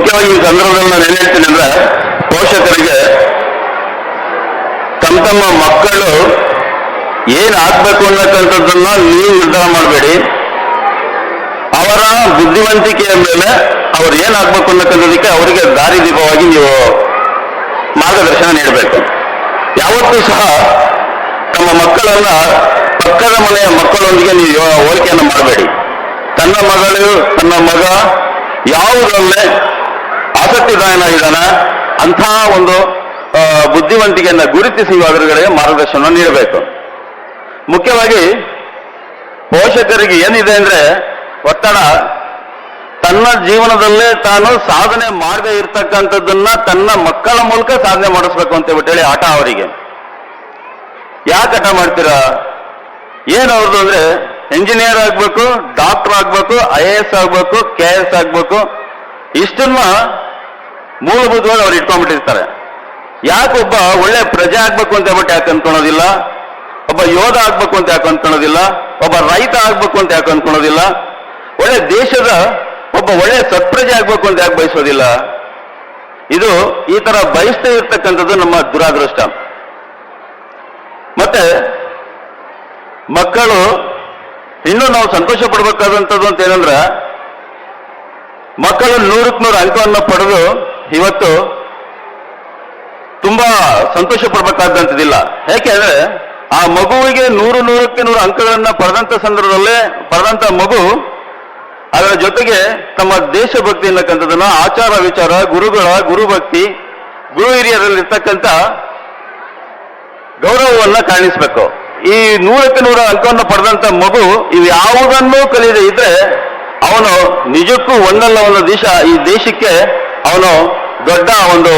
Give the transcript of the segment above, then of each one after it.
ಮುಖ್ಯವಾಗಿ ಈ ಸಂದರ್ಭದಲ್ಲಿ ನಾನು ಏನ್ ಹೇಳ್ತೀನಿ ಅಂದ್ರೆ, ಪೋಷಕರಿಗೆ ತಮ್ಮ ಮಕ್ಕಳು ಏನ್ ಆಗ್ಬೇಕು ಅನ್ನತಕ್ಕಂಥದ್ದನ್ನ ನೀವು ನಿರ್ಧಾರ ಮಾಡಬೇಡಿ. ಅವರ ಬುದ್ಧಿವಂತಿಕೆಯ ಮೇಲೆ ಅವ್ರು ಏನಾಗ್ಬೇಕು ಅನ್ನತಕ್ಕಂಥದಕ್ಕೆ ಅವರಿಗೆ ದಾರಿದೀಪವಾಗಿ ನೀವು ಮಾರ್ಗದರ್ಶನ ನೀಡಬೇಕು. ಯಾವತ್ತೂ ಸಹ ತಮ್ಮ ಮಕ್ಕಳನ್ನ ಪಕ್ಕದ ಮನೆಯ ಮಕ್ಕಳೊಂದಿಗೆ ನೀವು ಹೋಲಿಕೆಯನ್ನು ಮಾಡಬೇಡಿ. ತನ್ನ ಮಗಳು ತನ್ನ ಮಗ ಯಾವುದರಲ್ಲೇ ಆಸಕ್ತಿದಾಯನಾಗಿದ್ದಾನ ಅಂತಹ ಒಂದು ಬುದ್ಧಿವಂತಿಕೆಯನ್ನು ಗುರುತಿಸಿ ಅವರುಗಳಿಗೆ ಮಾರ್ಗದರ್ಶನ ನೀಡಬೇಕು. ಮುಖ್ಯವಾಗಿ ಪೋಷಕರಿಗೆ ಏನಿದೆ ಅಂದ್ರೆ ಒತ್ತಡ, ತನ್ನ ಜೀವನದಲ್ಲೇ ತಾನು ಸಾಧನೆ ಮಾಡದೇ ಇರ್ತಕ್ಕಂಥದ್ದನ್ನ ತನ್ನ ಮಕ್ಕಳ ಮೂಲಕ ಸಾಧನೆ ಮಾಡಿಸ್ಬೇಕು ಅಂತ ಹೇಳಿ ಆಟ ಅವರಿಗೆ. ಯಾಕೆ ಆಟ ಮಾಡ್ತೀರಾ? ಏನವ್ರದ್ದು ಅಂದ್ರೆ ಇಂಜಿನಿಯರ್ ಆಗ್ಬೇಕು, ಡಾಕ್ಟರ್ ಆಗ್ಬೇಕು, IAS ಆಗ್ಬೇಕು, KS ಆಗ್ಬೇಕು, ಇಷ್ಟನ್ನ ಮೂಲಭೂತವಾಗಿ ಅವ್ರು ಇಟ್ಕೊಂಡ್ಬಿಟ್ಟಿರ್ತಾರೆ. ಯಾಕೊಬ್ಬ ಒಳ್ಳೆ ಪ್ರಜೆ ಆಗ್ಬೇಕು ಅಂತ ಹೇಳ್ಬಿಟ್ಟು ಯಾಕೆ ಅನ್ಕೊಳೋದಿಲ್ಲ? ಒಬ್ಬ ಯೋಧ ಆಗ್ಬೇಕು ಅಂತ ಯಾಕೆ ಅನ್ಕೊಳೋದಿಲ್ಲ? ಒಬ್ಬ ರೈತ ಆಗ್ಬೇಕು ಅಂತ ಯಾಕೆ ಅನ್ಕೊಳೋದಿಲ್ಲ? ಒಳ್ಳೆ ದೇಶದ ಒಬ್ಬ ಒಳ್ಳೆ ಸತ್ಪ್ರಜೆ ಆಗ್ಬೇಕು ಅಂತ ಯಾಕೆ ಬಯಸೋದಿಲ್ಲ? ಇದು ಈ ತರ ಬಯಸ್ತಾ ಇರ್ತಕ್ಕಂಥದ್ದು ನಮ್ಮ ದುರಾದೃಷ್ಟ. ಮತ್ತೆ ಮಕ್ಕಳು ಇನ್ನೂ ನಾವು ಸಂತೋಷ ಪಡಬೇಕಾದಂಥದ್ದು ಅಂತ ಏನಂದ್ರೆ, ಮಕ್ಕಳು 100ಕ್ಕೆ 100 ಅಂಕವನ್ನು ಪಡೆದು ಇವತ್ತು ತುಂಬಾ ಸಂತೋಷ ಪಡಬೇಕಾದಂಥದ್ದಿಲ್ಲ. ಯಾಕೆಂದ್ರೆ ಆ ಮಗುವಿಗೆ 100ಕ್ಕೆ 100 ಅಂಕಗಳನ್ನ ಪಡೆದಂತ ಸಂದರ್ಭದಲ್ಲೇ ಪಡೆದಂತ ಮಗು ಅದರ ಜೊತೆಗೆ ತಮ್ಮ ದೇಶಭಕ್ತಿ ಅನ್ನಕ್ಕಂಥದ್ದನ್ನ, ಆಚಾರ ವಿಚಾರ, ಗುರುಗಳ ಗುರುಭಕ್ತಿ, ಗುರು ಹಿರಿಯರಲ್ಲಿರ್ತಕ್ಕಂಥ ಗೌರವವನ್ನ ಕಾಣಿಸ್ಬೇಕು. ಈ 100ಕ್ಕೆ 100 ಅಂಕವನ್ನು ಪಡೆದಂತ ಮಗು ಇವು ಯಾವುದನ್ನೂ ಕಲಿಯದೆ ಇದ್ರೆ ಅವನು ನಿಜಕ್ಕೂ ಒಂದಲ್ಲ ಒಂದು ದಿವಸ ಈ ದೇಶಕ್ಕೆ ಅವನು ದೊಡ್ಡ ಒಂದು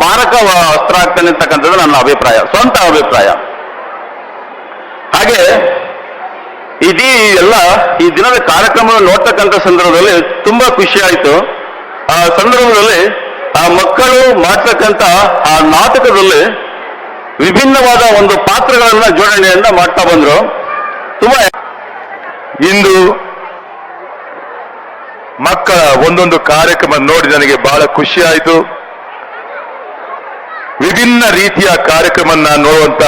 ಮಾರಕ ಅಸ್ತ್ರ ಆಗ್ತಾನೆ ಅಂತಕ್ಕಂಥದ್ದು ನನ್ನ ಅಭಿಪ್ರಾಯ, ಸ್ವಂತ ಅಭಿಪ್ರಾಯ. ಹಾಗೆ ಇಡೀ ಎಲ್ಲ ಈ ದಿನದ ಕಾರ್ಯಕ್ರಮವನ್ನು ನೋಡ್ತಕ್ಕಂಥ ಸಂದರ್ಭದಲ್ಲಿ ತುಂಬಾ ಖುಷಿ ಆಯಿತು. ಆ ಸಂದರ್ಭದಲ್ಲಿ ಆ ಮಕ್ಕಳು ಮಾಡ್ತಕ್ಕಂಥ ಆ ನಾಟಕದಲ್ಲಿ ವಿಭಿನ್ನವಾದ ಒಂದು ಪಾತ್ರಗಳನ್ನ ಜೋಡಣೆಯನ್ನ ಮಾಡ್ತಾ ಬಂದ್ರು. ತುಂಬಾ ಇಂದು ಮಕ್ಕಳ ಒಂದೊಂದು ಕಾರ್ಯಕ್ರಮ ನೋಡಿ ನನಗೆ ಬಹಳ ಖುಷಿ ಆಯಿತು. ವಿಭಿನ್ನ ರೀತಿಯ ಕಾರ್ಯಕ್ರಮನ ನೋಡುವಂತ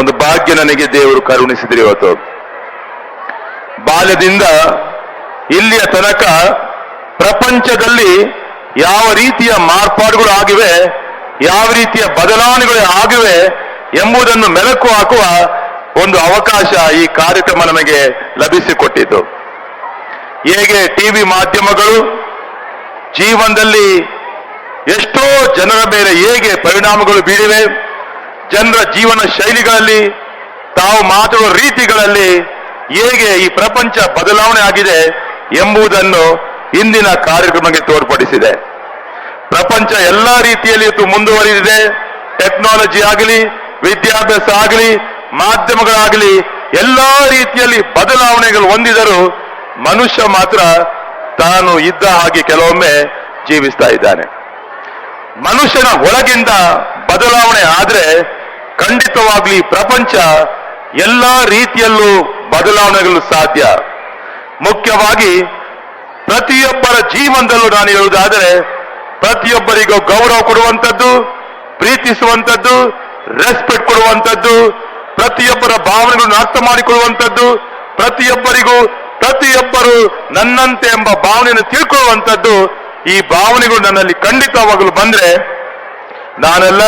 ಒಂದು ಭಾಗ್ಯ ನನಗೆ ದೇವರು ಕರುಣಿಸಿದ್ರು. ಇವತ್ತು ಬಾಲ್ಯದಿಂದ ಇಲ್ಲಿಯ ತನಕ ಪ್ರಪಂಚದಲ್ಲಿ ಯಾವ ರೀತಿಯ ಮಾರ್ಪಾಡುಗಳು ಆಗಿವೆ, ಯಾವ ರೀತಿಯ ಬದಲಾವಣೆಗಳು ಆಗಿವೆ ಎಂಬುದನ್ನು ಮೆಲುಕು ಹಾಕುವ ಒಂದು ಅವಕಾಶ ಈ ಕಾರ್ಯಕ್ರಮ ನಮಗೆ ಲಭಿಸಿಕೊಟ್ಟಿತು. ಹೇಗೆ ಟಿವಿ ಮಾಧ್ಯಮಗಳು ಜೀವನದಲ್ಲಿ ಎಷ್ಟೋ ಜನರ ಮೇಲೆ ಹೇಗೆ ಪರಿಣಾಮಗಳು ಬೀರಿವೆ, ಜನರ ಜೀವನ ಶೈಲಿಗಳಲ್ಲಿ, ತಾವು ಮಾತಾಡುವ ರೀತಿಗಳಲ್ಲಿ ಹೇಗೆ ಈ ಪ್ರಪಂಚ ಬದಲಾವಣೆ ಆಗಿದೆ ಎಂಬುದನ್ನು ಇಂದಿನ ಕಾರ್ಯಕ್ರಮಕ್ಕೆ ತೋರ್ಪಡಿಸಿದೆ. ಪ್ರಪಂಚ ಎಲ್ಲಾ ರೀತಿಯಲ್ಲಿ ಇವತ್ತು ಮುಂದುವರಿದಿದೆ. ಟೆಕ್ನಾಲಜಿ ಆಗಲಿ, ವಿದ್ಯಾಭ್ಯಾಸ ಆಗಲಿ, ಮಾಧ್ಯಮಗಳಾಗಲಿ, ಎಲ್ಲಾ ರೀತಿಯಲ್ಲಿ ಬದಲಾವಣೆಗಳು ಹೊಂದಿದರೂ ಮನುಷ್ಯ ಮಾತ್ರ ತಾನು ಇದ್ದ ಹಾಗೆ ಕೆಲವೊಮ್ಮೆ ಜೀವಿಸ್ತಾ ಇದ್ದಾನೆ. ಮನುಷ್ಯನ ಒಳಗಿಂದ ಬದಲಾವಣೆ ಆದ್ರೆ ಖಂಡಿತವಾಗ್ಲಿ ಪ್ರಪಂಚ ಎಲ್ಲಾ ರೀತಿಯಲ್ಲೂ ಬದಲಾವಣೆಗಳು ಸಾಧ್ಯ. ಮುಖ್ಯವಾಗಿ ಪ್ರತಿಯೊಬ್ಬರ ಜೀವನದಲ್ಲೂ ನಾನು ಹೇಳುವುದಾದರೆ, ಪ್ರತಿಯೊಬ್ಬರಿಗೂ ಗೌರವ ಕೊಡುವಂಥದ್ದು, ಪ್ರೀತಿಸುವಂಥದ್ದು, ರೆಸ್ಪೆಕ್ಟ್ ಕೊಡುವಂಥದ್ದು, ಪ್ರತಿಯೊಬ್ಬರ ಭಾವನೆಗಳನ್ನು ಅರ್ಥ ಮಾಡಿಕೊಳ್ಳುವಂಥದ್ದು, ಪ್ರತಿಯೊಬ್ಬರು ನನ್ನಂತೆ ಎಂಬ ಭಾವನೆಯನ್ನು ತಿಳ್ಕೊಳ್ಳುವಂಥದ್ದು, ಈ ಭಾವನೆಗಳು ನನ್ನಲ್ಲಿ ಖಂಡಿತವಾಗಲು ಬಂದ್ರೆ ನಾನೆಲ್ಲ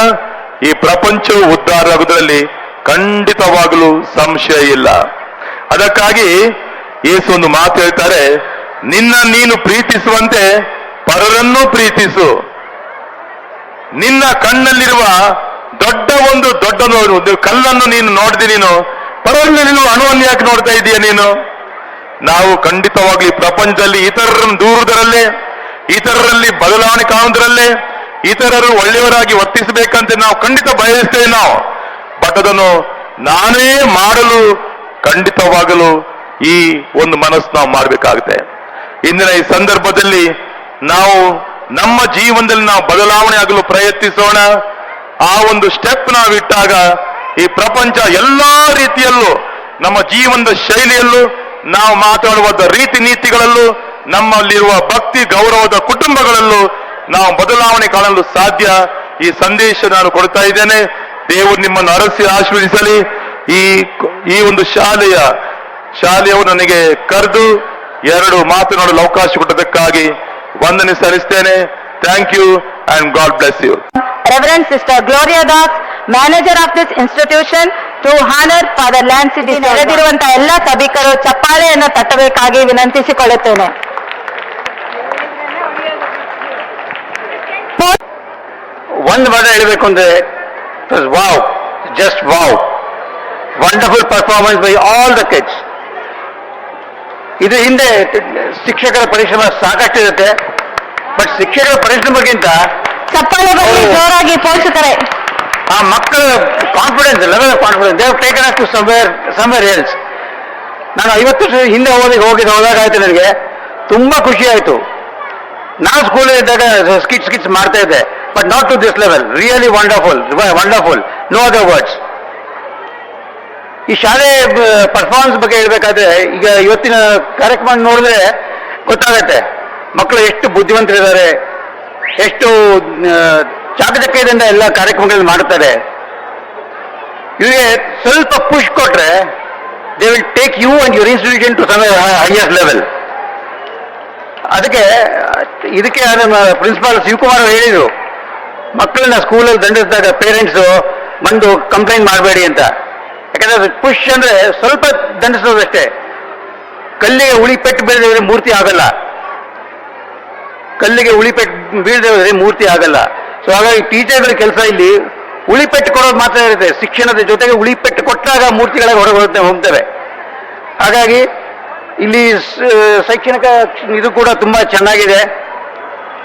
ಈ ಪ್ರಪಂಚವು ಉದ್ಧಾರ ಆಗುವುದರಲ್ಲಿ ಖಂಡಿತವಾಗಲೂ ಸಂಶಯ ಇಲ್ಲ. ಅದಕ್ಕಾಗಿ ಯೇಸು ಒಂದು ಮಾತು ಹೇಳ್ತಾರೆ, ನಿನ್ನ ನೀನು ಪ್ರೀತಿಸುವಂತೆ ಪರರನ್ನೂ ಪ್ರೀತಿಸು. ನಿನ್ನ ಕಣ್ಣಲ್ಲಿರುವ ದೊಡ್ಡ ಒಂದು ಕಲ್ಲನ್ನು ನೀನು ನೋಡಿದೆ, ನೀನು ಪರರಲ್ಲಿ ನೀನು ಅಣುವನ್ನು ಯಾಕೆ ನೋಡ್ತಾ ಇದೀಯ ನೀನು? ನಾವು ಖಂಡಿತವಾಗ್ಲಿ ಪ್ರಪಂಚದಲ್ಲಿ ಇತರರನ್ನು ದೂರುವುದರಲ್ಲೇ, ಇತರರಲ್ಲಿ ಬದಲಾವಣೆ ಕಾಣುವುದರಲ್ಲೇ, ಇತರರು ಒಳ್ಳೆಯವರಾಗಿ ವರ್ತಿಸಬೇಕಂತ ನಾವು ಖಂಡಿತ ಬಯಸ್ತೇವೆ ನಾವು. ಬಟ್ ಅದನ್ನು ನಾನೇ ಮಾಡಲು ಖಂಡಿತವಾಗಲು ಈ ಒಂದು ಮನಸ್ಸು ನಾವು ಮಾಡಬೇಕಾಗುತ್ತೆ. ಇಂದಿನ ಈ ಸಂದರ್ಭದಲ್ಲಿ ನಾವು ನಮ್ಮ ಜೀವನದಲ್ಲಿ ನಾವು ಬದಲಾವಣೆ ಆಗಲು ಪ್ರಯತ್ನಿಸೋಣ. ಆ ಒಂದು ಸ್ಟೆಪ್ ನಾವು ಇಟ್ಟಾಗ ಈ ಪ್ರಪಂಚ ಎಲ್ಲಾ ರೀತಿಯಲ್ಲೂ, ನಮ್ಮ ಜೀವನದ ಶೈಲಿಯಲ್ಲೂ, ನಾವು ಮಾತಾಡುವ ರೀತಿ ನೀತಿಗಳಲ್ಲೂ, ನಮ್ಮಲ್ಲಿರುವ ಭಕ್ತಿ ಗೌರವದ ಕುಟುಂಬಗಳಲ್ಲೂ ನಾವು ಬದಲಾವಣೆ ಕಾಣಲು ಸಾಧ್ಯ. ಈ ಸಂದೇಶ ನಾನು ಕೊಡ್ತಾ ಇದ್ದೇನೆ. ದೇವರು ನಿಮ್ಮನ್ನು ಅರಸಿ ಆಶೀರ್ವದಿಸಲಿ. ಈ ಒಂದು ಶಾಲೆಯವರು ನನಗೆ ಕರೆದು 2 ಮಾತನಾಡಲು ಅವಕಾಶ ಕೊಟ್ಟದಕ್ಕಾಗಿ ವಂದನೆ ಸಲ್ಲಿಸ್ತೇನೆ. Thank you and God bless you. Reverend Sister Gloria Das, manager of this institution, to honor Father Lance D. ನೆರೆದಿರುವಂತಹ ಎಲ್ಲ ಸಭಿಕರು ಚಪ್ಪಾಳೆಯನ್ನು ತಟ್ಟಬೇಕಾಗಿ ವಿನಂತಿಸಿಕೊಳ್ಳುತ್ತೇನೆ. ಒಂದು ವರ್ಡ್ ಹೇಳಬೇಕು ಅಂದ್ರೆ wow, just wow, wonderful performance by all the kids. ಇದು ಹಿಂದೆ ಶಿಕ್ಷಕರ ಪರಿಶ್ರಮ ಸಾಕಷ್ಟಿರುತ್ತೆ, ಬಟ್ ಶಿಕ್ಷಕರ ಪರಿಶ್ರಮಕ್ಕಿಂತ ಚಪ್ಪಾಳೆ ಬರಲಿ ಜೋರಾಗಿ ಪೋಷಕರೇ. ಆ ಮಕ್ಕಳ confidence, level of confidence, they taken us to somewhere else. ನಾನು 50 ವರ್ಷ ಹಿಂದೆ ಹೋದಾಗ ಆಯ್ತು, ನನಗೆ ತುಂಬಾ ಖುಷಿ ಆಯ್ತು. ನಾನು ಸ್ಕೂಲಲ್ಲಿ ಇದ್ದಾಗ ಸ್ಕಿಟ್ಸ್ ಮಾಡ್ತಾ ಇದ್ದೆ, but not to this level. Really wonderful, no other words. ಈ ಶಾಲೆ ಪರ್ಫಾರ್ಮೆನ್ಸ್ ಬಗ್ಗೆ ಹೇಳ್ಬೇಕಾದ್ರೆ ಈಗ ಇವತ್ತಿನ ಕಾರ್ಯಕ್ರಮ ನೋಡಿದ್ರೆ ಗೊತ್ತಾಗತ್ತೆ ಮಕ್ಕಳು ಎಷ್ಟು ಬುದ್ಧಿವಂತರಿದ್ದಾರೆ, ಎಷ್ಟು ಚಾಕಚಕ್ಯದಿಂದ ಎಲ್ಲ ಕಾರ್ಯಕ್ರಮಗಳನ್ನು ಮಾಡುತ್ತಾರೆ. ಇವರಿಗೆ ಸ್ವಲ್ಪ ಪುಷ್ ಕೊಟ್ರೆ they will take you and your institution to some highest level. ಇದಕ್ಕೆ ಪ್ರಿನ್ಸಿಪಾಲ್ ಶಿವಕುಮಾರ್ ಹೇಳಿದ್ರು, ಮಕ್ಕಳನ್ನ ಸ್ಕೂಲಲ್ಲಿ ದಂಡಿಸಿದಾಗ ಪೇರೆಂಟ್ಸು ಬಂದು ಕಂಪ್ಲೇಂಟ್ ಮಾಡಬೇಡಿ ಅಂತ. ಯಾಕಂದ್ರೆ ಪುಷ್ ಅಂದ್ರೆ ಸ್ವಲ್ಪ ದಂಡಿಸೋದಷ್ಟೇ, ಕಲ್ಲಿಗೆ ಉಳಿ ಪೆಟ್ಟು ಬೀಳದಿದ್ರೆ ಮೂರ್ತಿ ಆಗಲ್ಲ. ಕಲ್ಲಿಗೆ ಉಳಿಪೆಟ್ಟು ಬೀಳದಿದ್ರೆ ಮೂರ್ತಿ ಆಗಲ್ಲ. ಸೊ ಹಾಗಾಗಿ ಟೀಚರ್ಗಳ ಕೆಲಸ ಇಲ್ಲಿ ಉಳಿಪೆಟ್ಟು ಕೊಡೋದು ಮಾತ್ರ ಇರುತ್ತೆ. ಶಿಕ್ಷಣದ ಜೊತೆಗೆ ಉಳಿಪೆಟ್ಟು ಕೊಟ್ಟಾಗ ಮೂರ್ತಿಗಳಾಗಿ ಹೊರಗೆ ಹೋಗ್ತವೆ. ಹಾಗಾಗಿ ಇಲ್ಲಿ ಶೈಕ್ಷಣಿಕ ಇದು ಕೂಡ ತುಂಬಾ ಚೆನ್ನಾಗಿದೆ.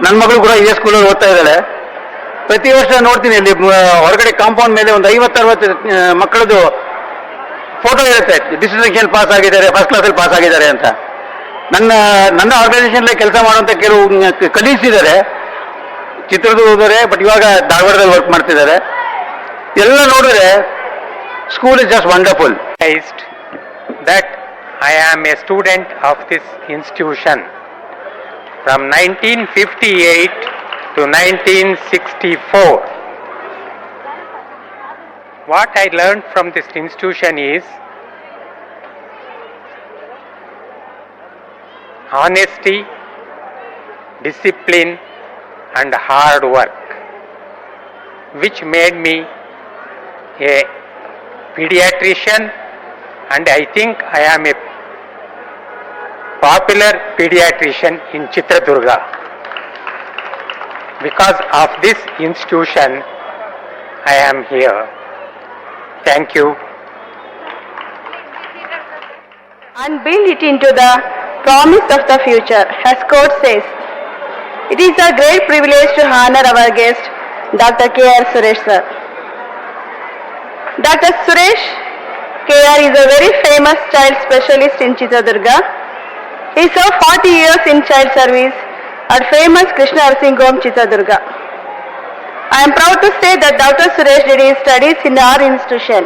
ನನ್ನ ಮಗಳು ಕೂಡ ಇದೇ ಸ್ಕೂಲಲ್ಲಿ ಓದ್ತಾ ಇದ್ದಾಳೆ. ಪ್ರತಿ ವರ್ಷ ನೋಡ್ತೀನಿ ಇಲ್ಲಿ ಹೊರಗಡೆ ಕಾಂಪೌಂಡ್ ಮೇಲೆ ಒಂದು 50-60 ಮಕ್ಕಳದು ಫೋಟೋ ಇರುತ್ತೆ, ಡಿಸ್ಟಿಂಕ್ಷನ್ ಪಾಸ್ ಆಗಿದ್ದಾರೆ, ಫಸ್ಟ್ ಕ್ಲಾಸಲ್ಲಿ ಪಾಸ್ ಆಗಿದ್ದಾರೆ ಅಂತ. ನನ್ನ ಆರ್ಗನೈಸೇಷನ್ ಕೆಲಸ ಮಾಡುವಂತ ಕೆಲವು ಕಲೀಗ್ಸ್ ಇದ್ದಾರೆ, ಚಿತ್ರದುರ್ಗದವರೇ, ಬಟ್ ಇವಾಗ ಧಾರವಾಡದಲ್ಲಿ ವರ್ಕ್ ಮಾಡ್ತಿದ್ದಾರೆ. ಎಲ್ಲ ನೋಡಿದ್ರೆ school is just wonderful. That I am a student of this institution from 1958 to 1964. What I learned from this institution is honesty, discipline and hard work, which made me a pediatrician, and I think I am a popular pediatrician in Chitradurga. Because of this institution, I am here. Thank you. And build it into the promise of the future, as quote says. It is a great privilege to honor our guest, Dr. K.R. Suresh sir. Dr. Suresh K.R. is a very famous child specialist in Chitradurga. He served 40 years in child service at famous Krishna Nursing Home, Chitradurga. I am proud to say that Dr. Suresh did his studies in our institution.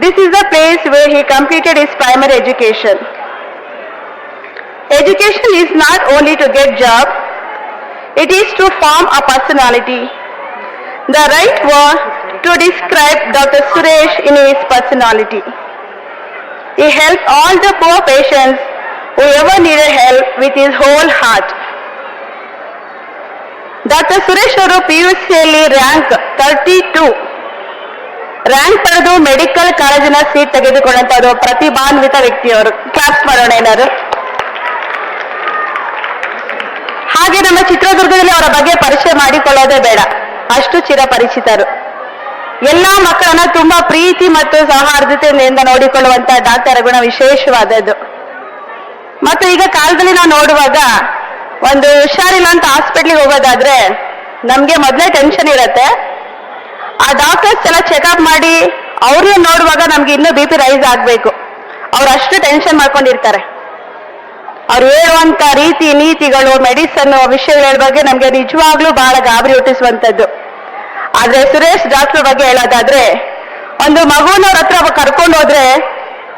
This is the place where he completed his primary education. Education is not only to get job, it is to form a personality. The right word to describe Dr. Suresh in his personality. He helped all the poor patients who ever needed help with his whole heart. Dr. Suresh ಅವರು PUCಯಲ್ಲಿ rank 32 rank ಪಡೆದು medical ಕಾಲೇಜಿನ seat ತೆಗೆದುಕೊಂಡಂತದ್ದು ಪ್ರತಿಭಾನ್ವಿತ ವ್ಯಕ್ತಿಯವರು. Claps ಮಾಡೋಣ ಏನಾದ್ರು. ಹಾಗೆ ನಮ್ಮ ಚಿತ್ರದುರ್ಗದಲ್ಲಿ ಅವರ ಬಗ್ಗೆ ಪರಿಚಯ ಮಾಡಿಕೊಳ್ಳೋದೇ ಬೇಡ, ಅಷ್ಟು ಚಿರಪರಿಚಿತರು. ಎಲ್ಲಾ ಮಕ್ಕಳನ್ನ ತುಂಬಾ ಪ್ರೀತಿ ಮತ್ತು ಸೌಹಾರ್ದತೆಯಿಂದ ನೋಡಿಕೊಳ್ಳುವಂತ ಡಾಕ್ಟರ್ ಗುಣ ವಿಶೇಷವಾದದ್ದು. ಮತ್ತು ಈಗ ಕಾಲದಲ್ಲಿ ನಾವು ನೋಡುವಾಗ ಒಂದು ಹುಷಾರಿಲ್ಲ ಅಂತ ಹಾಸ್ಪಿಟ್ಲಿಗೆ ಹೋಗೋದಾದ್ರೆ ನಮ್ಗೆ ಮೊದಲೇ ಟೆನ್ಷನ್ ಇರತ್ತೆ. ಆ ಡಾಕ್ಟರ್ಸ್ ಎಲ್ಲ ಚೆಕಪ್ ಮಾಡಿ ಅವ್ರನ್ನ ನೋಡುವಾಗ ನಮ್ಗೆ ಇನ್ನೂ BP ರೈಸ್ ಆಗ್ಬೇಕು. ಅವ್ರು ಅಷ್ಟು ಟೆನ್ಷನ್ ಮಾಡ್ಕೊಂಡಿರ್ತಾರೆ. ಅವ್ರು ಹೇಳುವಂತ ರೀತಿ ನೀತಿಗಳು, ಮೆಡಿಸನ್ ವಿಷಯಗಳ ಬಗ್ಗೆ ನಮ್ಗೆ ನಿಜವಾಗ್ಲೂ ಬಹಳ ಗಾಬರಿ ಹುಟ್ಟಿಸುವಂತದ್ದು. ಆದ್ರೆ ಸುರೇಶ್ ಡಾಕ್ಟರ್ ಬಗ್ಗೆ ಹೇಳೋದಾದ್ರೆ, ಒಂದು ಮಗುವನ್ನವ್ರ ಹತ್ರ ಕರ್ಕೊಂಡು ಹೋದ್ರೆ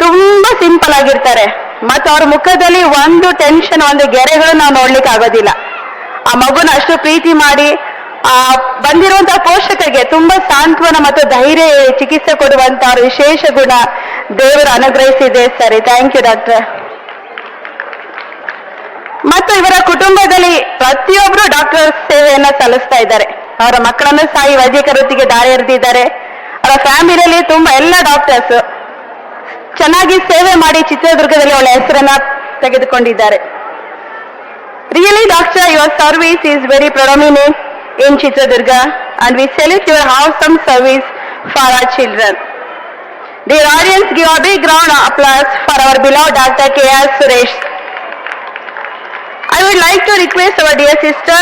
ತುಂಬಾ ಸಿಂಪಲ್ ಆಗಿರ್ತಾರೆ. ಮತ್ತು ಅವ್ರ ಮುಖದಲ್ಲಿ ಒಂದು ಟೆನ್ಷನ್, ಒಂದು ಗೆರೆಗಳು ನಾವು ನೋಡ್ಲಿಕ್ಕೆ ಆಗೋದಿಲ್ಲ. ಆ ಮಗುನ ಅಷ್ಟು ಪ್ರೀತಿ ಮಾಡಿ ಬಂದಿರುವಂತಹ ಪೋಷಕರಿಗೆ ತುಂಬಾ ಸಾಂತ್ವನ ಮತ್ತು ಧೈರ್ಯ ಚಿಕಿತ್ಸೆ ಕೊಡುವಂತ ವಿಶೇಷ ಗುಣ ದೇವರು ಅನುಗ್ರಹಿಸಿದೆ. ಸರಿ, ಥ್ಯಾಂಕ್ ಯು ಡಾಕ್ಟರ್. ಮತ್ತು ಇವರ ಕುಟುಂಬದಲ್ಲಿ ಪ್ರತಿಯೊಬ್ಬರು ಡಾಕ್ಟರ್ ಸೇವೆಯನ್ನ ಸಲ್ಲಿಸ್ತಾ ಇದ್ದಾರೆ. ಅವರ ಮಕ್ಕಳನ್ನು ಸಹ ಈ ವೈದ್ಯಕೀಯ ವೃತ್ತಿಗೆ ದಾರಿ ಎರೆದಿದ್ದಾರೆ. ಅವರ ಫ್ಯಾಮಿಲಿಯಲ್ಲಿ ತುಂಬಾ ಎಲ್ಲ ಡಾಕ್ಟರ್ಸ್ ಚೆನ್ನಾಗಿ ಸೇವೆ ಮಾಡಿ ಚಿತ್ರದುರ್ಗದಲ್ಲಿ ಒಳ್ಳೆ ಹೆಸರನ್ನ ತೆಗೆದುಕೊಂಡಿದ್ದಾರೆ. Really, doctor, your service is very predominant in Chitradurga, and we salute your awesome service for our children. Dear audience, give a big round of applause for our beloved Dr. K.R. Suresh. I would like to request our dear sister,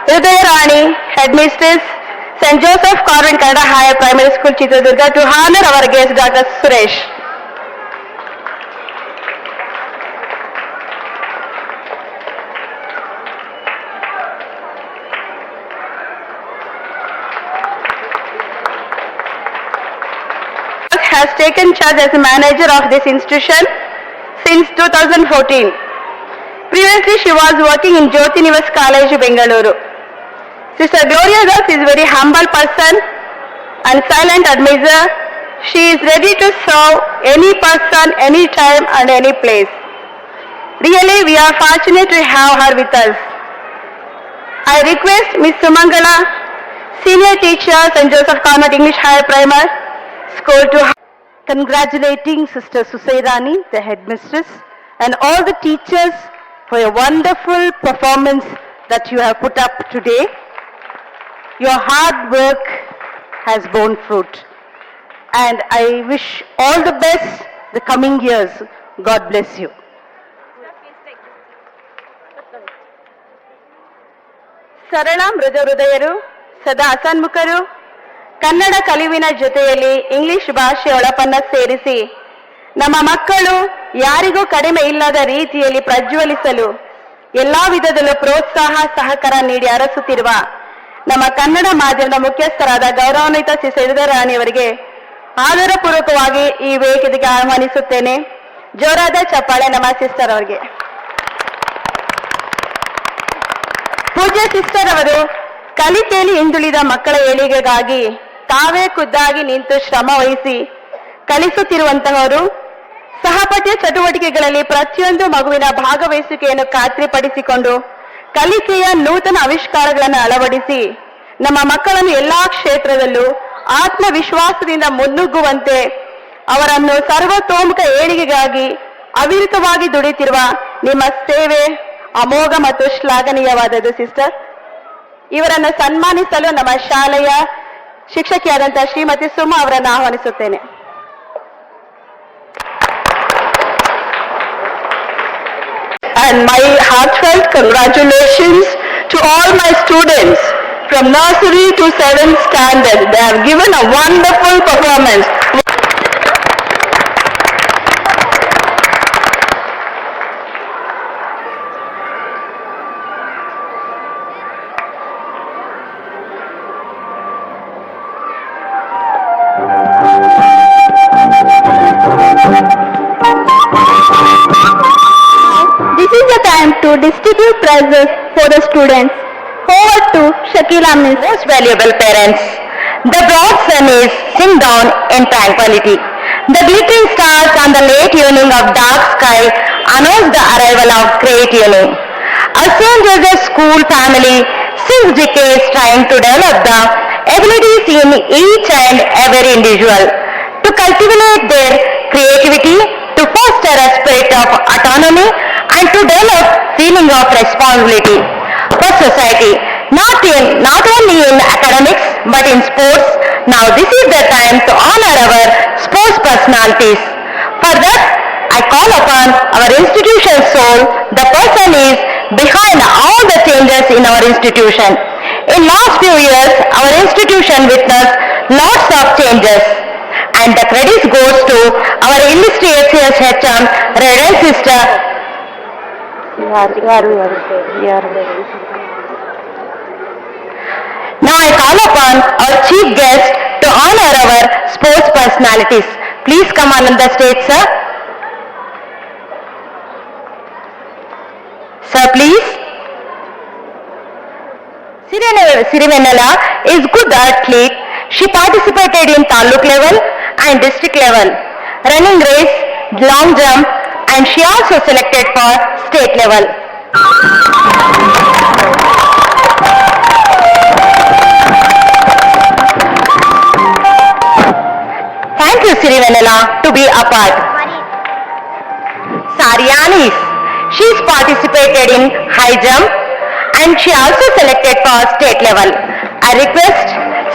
Hridaya Rani, Headmistress, St. Joseph Convent Kannada Higher Primary School, Chitradurga, to honor our guest, Dr. Suresh. Has taken charge as a manager of this institution since 2014. Previously, she was working in Jyoti Nivas College, Bengaluru. Sister Gloria Das is a very humble person and silent admirer. She is ready to serve any person, anytime and any place. Really, we are fortunate to have her with us. I request Ms. Sumangala, Senior Teacher, St. Joseph Convent English Higher Primary School, to congratulating Sister Susairani, the headmistress, and all the teachers for a wonderful performance that you have put up today. Your hard work has borne fruit, and I wish all the best the coming years. God bless you. ಸರಳ ಮೃದ ಹೃದಯರು, ಸದಾ ಹಸನ್ಮುಖರು, ಕನ್ನಡ ಕಲಿವಿನ ಜೊತೆಯಲ್ಲಿ English ಭಾಷೆ ಒಳಪನ್ನ ಸೇರಿಸಿ ನಮ್ಮ ಮಕ್ಕಳು ಯಾರಿಗೂ ಕಡಿಮೆ ಇಲ್ಲದ ರೀತಿಯಲ್ಲಿ ಪ್ರಜ್ವಲಿಸಲು ಎಲ್ಲಾ ವಿಧದಲ್ಲೂ ಪ್ರೋತ್ಸಾಹ ಸಹಕಾರ ನೀಡಿ ಅರಸುತ್ತಿರುವ ನಮ್ಮ ಕನ್ನಡ ಮಾಧ್ಯಮದ ಮುಖ್ಯಸ್ಥರಾದ ಗೌರವಾನ್ವಿತ ಶ್ರೀ ಹೃದಯ ರಾಣಿಯವರಿಗೆ ಆದರಪೂರ್ವಕವಾಗಿ ಈ ವೇದಿಕೆಗೆ ಆಹ್ವಾನಿಸುತ್ತೇನೆ. ಜೋರಾದ ಚಪ್ಪಾಳೆ ನಮ್ಮ ಸಿಸ್ಟರ್ ಅವರಿಗೆ. ಪೂಜ್ಯ ಸಿಸ್ಟರ್ ಅವರು ಕಲಿಕೆಯಲ್ಲಿ ಹಿಂದುಳಿದ ಮಕ್ಕಳ ಏಳಿಗೆಗಾಗಿ ತಾವೇ ಖುದ್ದಾಗಿ ನಿಂತು ಶ್ರಮ ವಹಿಸಿ ಕಲಿಸುತ್ತಿರುವಂತಹವರು. ಸಹಪಠ್ಯ ಚಟುವಟಿಕೆಗಳಲ್ಲಿ ಪ್ರತಿಯೊಂದು ಮಗುವಿನ ಭಾಗವಹಿಸುವಿಕೆಯನ್ನು ಖಾತ್ರಿಪಡಿಸಿಕೊಂಡು ಕಲಿಕೆಯ ನೂತನ ಆವಿಷ್ಕಾರಗಳನ್ನು ಅಳವಡಿಸಿ ನಮ್ಮ ಮಕ್ಕಳನ್ನು ಎಲ್ಲಾ ಕ್ಷೇತ್ರದಲ್ಲೂ ಆತ್ಮವಿಶ್ವಾಸದಿಂದ ಮುನ್ನುಗ್ಗುವಂತೆ ಅವರನ್ನು ಸರ್ವತೋಮುಖ ಏಳಿಗೆಗಾಗಿ ಅವಿರತವಾಗಿ ದುಡಿತಿರುವ ನಿಮ್ಮ ಸೇವೆ ಅಮೋಘ ಮತ್ತು ಶ್ಲಾಘನೀಯವಾದದ್ದು ಸಿಸ್ಟರ್. ಇವರನ್ನು ಸನ್ಮಾನಿಸಲು ನಮ್ಮ ಶಾಲೆಯ ಶಿಕ್ಷಕಿಯಾದಂತಹ ಶ್ರೀಮತಿ ಸುಮಾ ಅವರನ್ನು ಆಹ್ವಾನಿಸುತ್ತೇನೆ. And my heartfelt congratulations to all my students from nursery to 7th standard. They have given a wonderful performance. This is the time to distribute prizes for the students. Over to Shakila Miss. Most valuable parents, the broad sun is sink down in tranquility. The glittering stars on the late evening of dark sky announce the arrival of great evening. A St. Joseph School family since decades trying to develop the abilities in each and every individual to cultivate their creativity, to foster a spirit of autonomy and to develop feeling of responsibility for society, not only in academics but in sports. Now this is the time to honor our sports personalities. For that, I call upon our institution's soul, the person is behind all the changes in our institution. In last few years, our institution witnessed lots of changes, and the credit goes to our illustrious HM, Reverend Sister. Now I call upon our chief guest to honor our sports personalities. Please come on the stage, sir. Sir, please. Sirivenala is good athlete. She participated in taluk level and district level, running race, long jump, and she also selected for state level. Thank you, Sirivenala, to be a part. Saryanis, she's participated in high jump and she also selected for state level. I request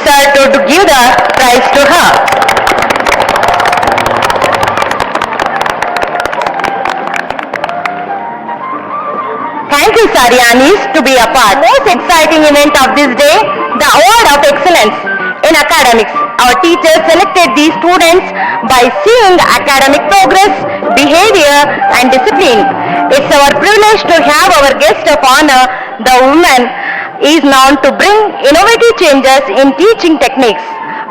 sir to give the prize to her. Thank you, Saryanis, to be a part. Most exciting event of this day, the Award of Excellence in Academics. Our teachers selected these students by seeing academic progress, behavior and discipline. It's our privilege to have our guest of honor, the woman is known to bring innovative changes in teaching techniques.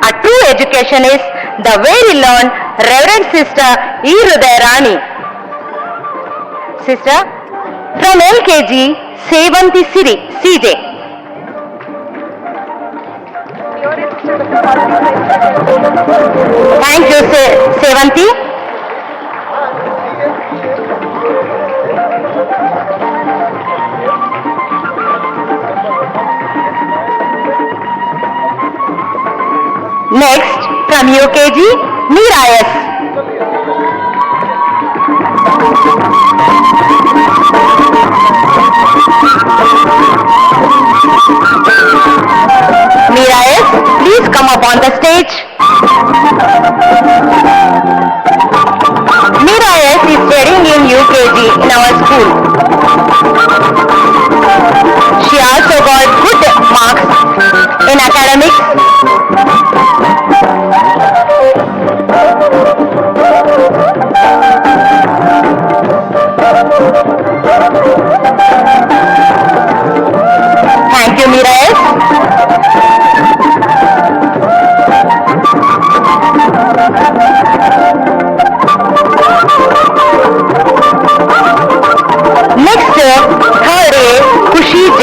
A true educationist, the very learned Reverend Sister E. Rudayarani. Sister, from LKG, Sevanti Siri, CJ. Thank you, Sevanti. Next, from UKG, Meera S. Meera S, please come up on the stage. Meera S is studying in UKG in our school. She also got good marks in academics. Thank you, Meera S. Next, third is Khushi J.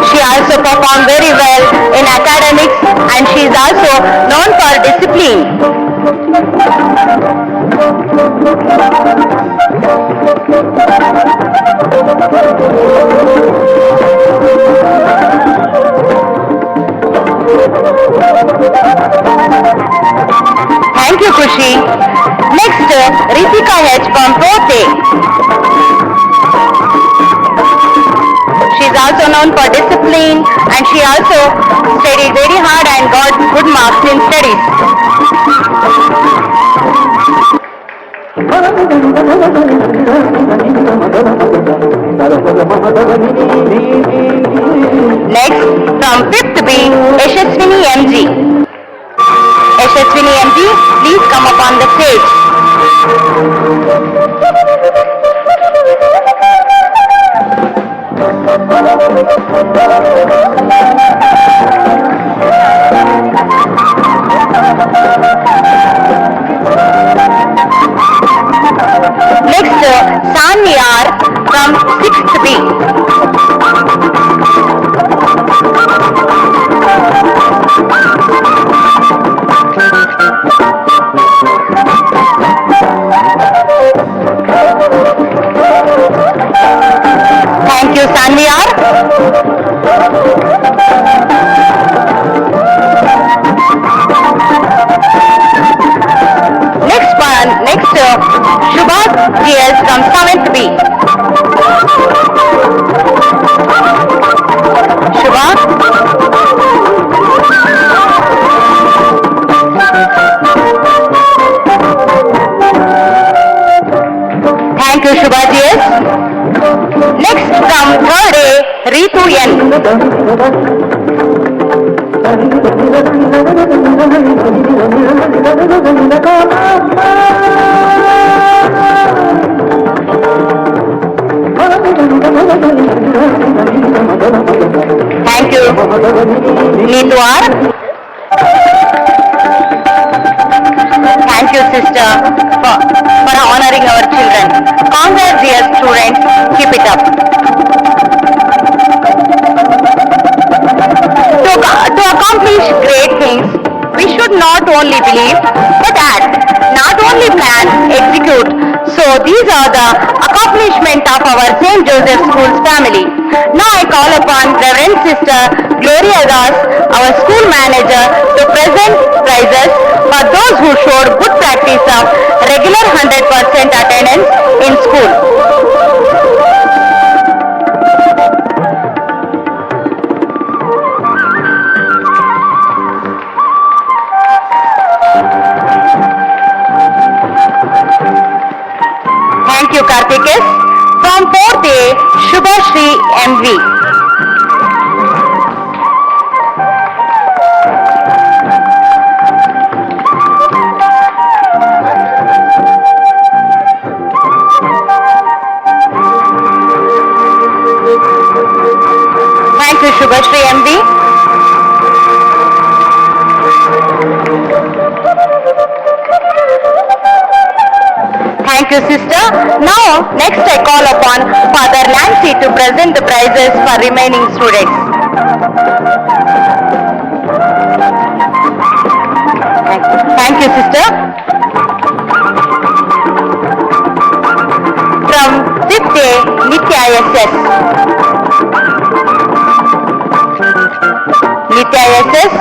She also performed very well in academics and she is also known for discipline. Thank you, Khushi. Next, Ritika H from 4th A. She is also known for discipline and she also studied very hard and got good marks in studies. Next, from 5th B, Yashaswini MG. Yashaswini MG, please come up on the stage. Next, Sanyar from 6th B. Thank you, Sanyar. Next, Shubha GS from 7th B. Shubha. Thank you, Shubha GS. Next, from 3rd A, Ritu N. Thank you. Neetu R. Thank you, sister, for honoring our children. Congrats, dear students. Keep it up. To accomplish great things, we should not only believe, but act. Not only plan, execute. So these are the accomplishment of our St. Joseph School's family. Now I call upon Reverend Sister Gloria Das, our school manager, to present prizes for those who showed good practice of regular 100% attendance in school. Thank you, Karthikesh. From 4th A, Shubhashri MV. Thank you, Shubhashri MV. Thank you, sister. Now, next I call upon Father Nancy to present the prizes for remaining students. Thank you, sister. From 5th A, Nitya SS. Nitya SS.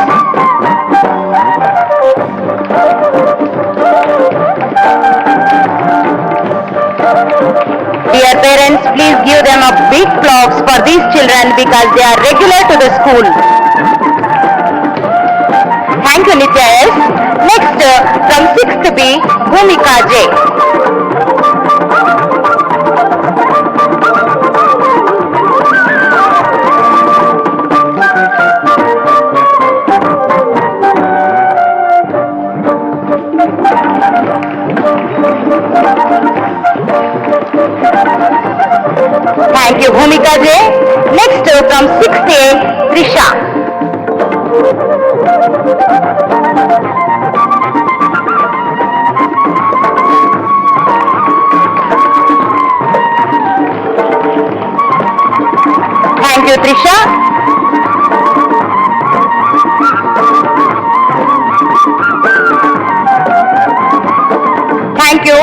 Dear parents, please give them a big applause for these children because they are regular to the school. Thank you, Nitya S. Next, from 6th B, Bhumika J. Thank you, Bhumika J. Next, from 6th A, Trisha. Thank you, Trisha. Thank you.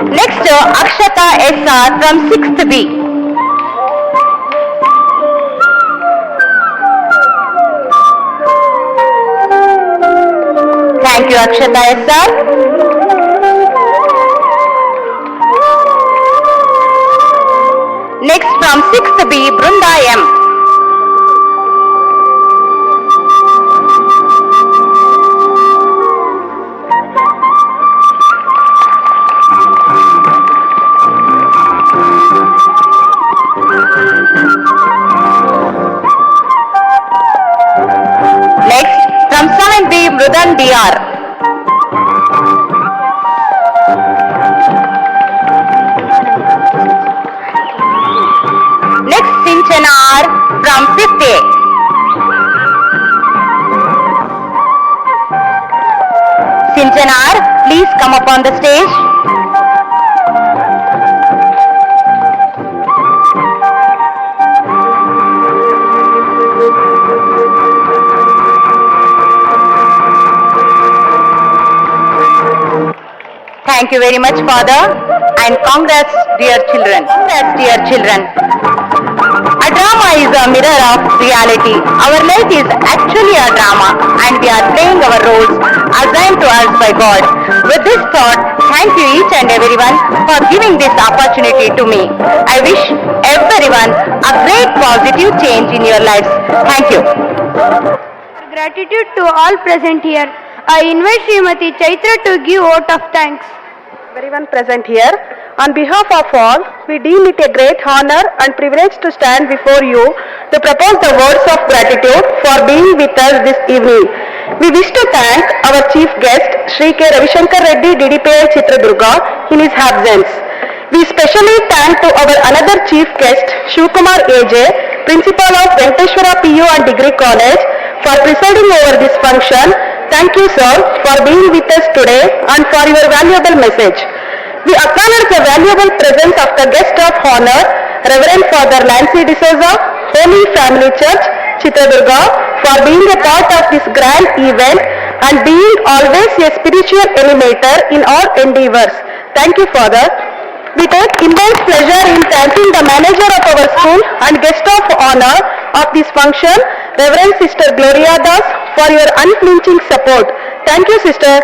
Next, Akshata SR from 6th B. Thank you, Akshata SR. Next, from 6th B, Brunda M. Next, from 7th B, Mrudan DR. Next, Sinchana R from 5th A. Sinchana R, please come up on the stage. Thank you very much, Father, and congrats, dear children. Congrats, dear children. A drama is a mirror of reality. Our life is actually a drama, and we are playing our roles assigned to us by God. With this thought, thank you each and everyone for giving this opportunity to me. I wish everyone a great positive change in your lives. Thank you. Gratitude to all present here. I invite Srimati Chaitra to give vote of thanks. Everyone present here, on behalf of all, we deem it a great honor and privilege to stand before you to propose the words of gratitude for being with us this evening. We wish to thank our chief guest, Shri K. Ravishankar Reddy, DDPI Chitradurga, in his absence. We specially thank to our another chief guest, Shivkumar AJ, Principal of Venkateshwara PU and Degree College, for presiding over this function Thank you, sir, for being with us today and for your valuable message. We acknowledge the valuable presence of the guest of honor, Reverend Father Nancy D'Souza, Holy Family Church, Chitradurga, for being a part of this grand event and being always a spiritual animator in all endeavors. Thank you, Father. We take immense pleasure in thanking the manager of our school and guest of honor of this function, Reverend Sister Gloria Das, for your unflinching support. Thank you, Sister.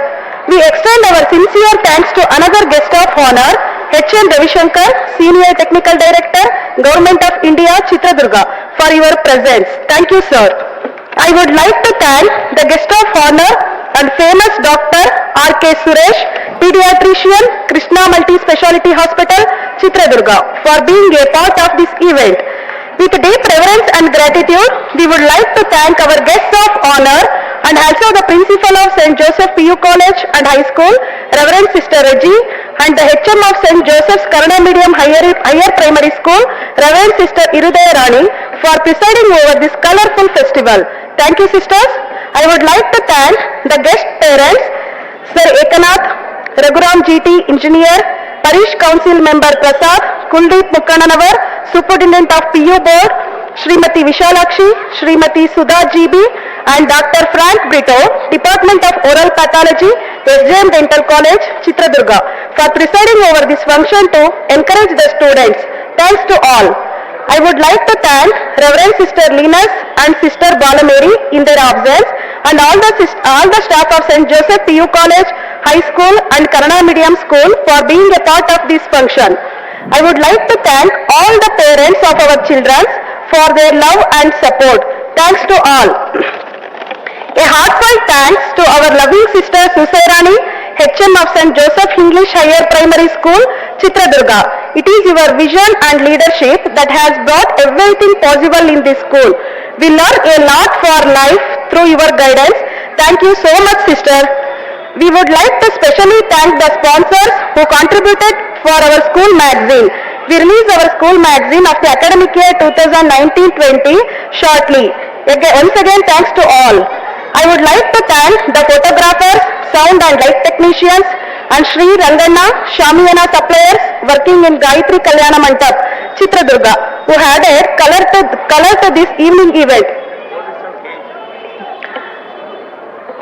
We extend our sincere thanks to another guest of honor, H.M. Ravishankar, Senior Technical Director, Government of India, Chitradurga, for your presence. Thank you, sir. I would like to thank the guest of honor and famous Dr. R.K. Suresh, pediatrician, Krishna Multi-Speciality Hospital, Chitradurga, for being a part of this event. With deep reverence and gratitude, we would like to thank our guests of honor and also the principal of St. Joseph PU College and High School, Reverend Sister Reggie, and the HM of St. Joseph's Kannada Medium Higher Primary School, Reverend Sister Irudaya Rani, for presiding over this colorful festival. Thank you, sisters. I would like to thank the guest parents, Sir Ekanath, Raghuram GT, Engineer, Parish Council Member Prasad, Kuldeep Mukkananavar, Superintendent of PU Board, Srimati Vishalakshi, Srimati Sudha GB, and Dr. Frank Brito, Department of Oral Pathology, SJM Dental College, Chitradurga, for presiding over this function to encourage the students. Thanks to all. I would like to thank Reverend Sister Linus and Sister Balamary in their absence and all the staff of St. Joseph PU College, High School and Kannada Medium School for being a part of this function. I would like to thank all the parents of our children for their love and support. Thanks to all. A heartfelt thanks to our loving sister Susairani, HM of St. Joseph English Higher Primary School, Chitradurga. It is your vision and leadership that has brought everything possible in this school. We learn a lot for life through your guidance. Thank you so much, sister. We would like to specially thank the sponsors who contributed for our school magazine. We release our school magazine of the academic year 2019-20 shortly. Once again, thanks to all. I would like to thank the photographers, sound and light technicians, and Sri Ranganna Shamiyana suppliers working in Gayatri Kalyana Mandap, Chitradurga, who added color to this evening event.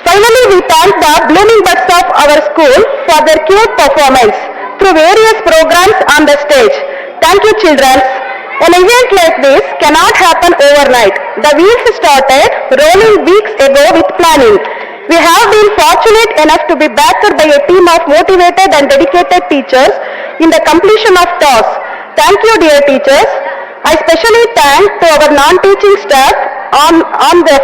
Finally, we thank the blooming buds of our school for their cute performance through various programs on the stage. Thank you, children. An event like this cannot happen overnight. The wheels started rolling weeks ago with planning. We have been fortunate enough to be backed by a team of motivated and dedicated teachers in the completion of tasks. Thank you, dear teachers. I specially thank to our non-teaching staff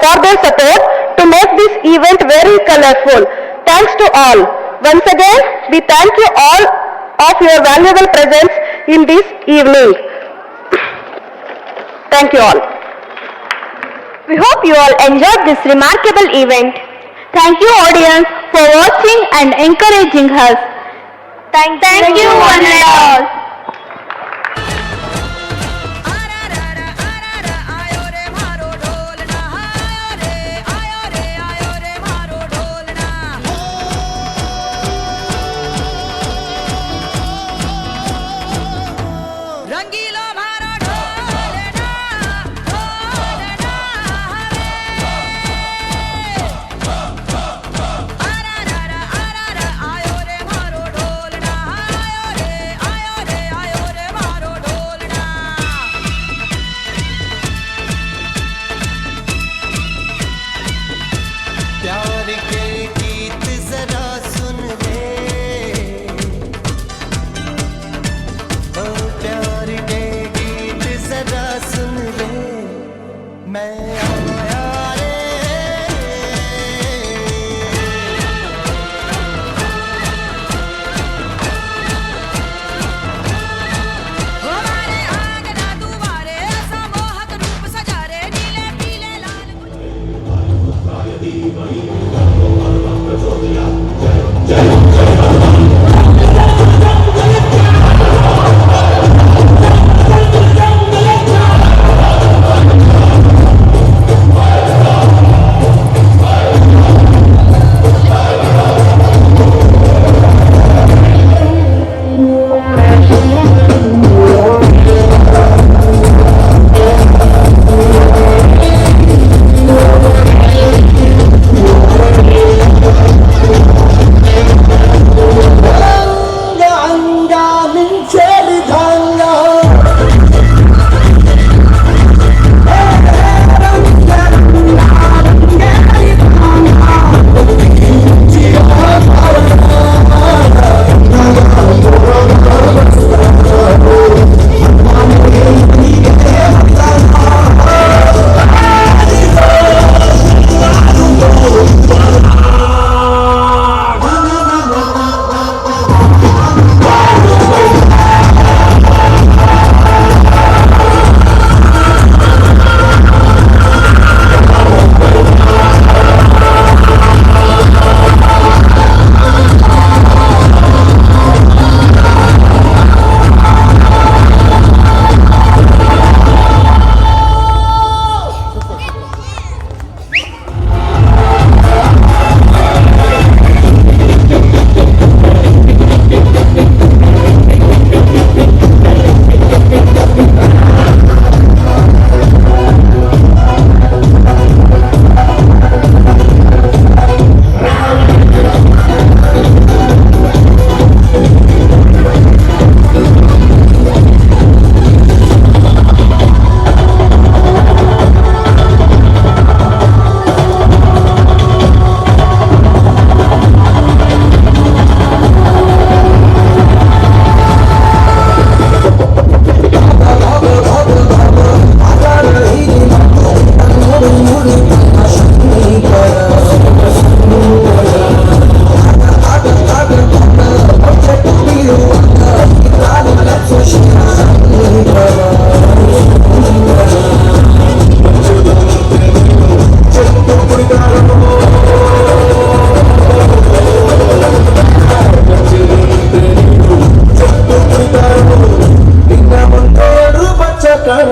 for their support to make this event very colorful. Thanks to all. Once again, we thank you all of your valuable presence in this evening. Thank you all. We hope you all enjoyed this remarkable event. Thank you, audience, for watching and encouraging us. Thank you one and all.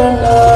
Ranga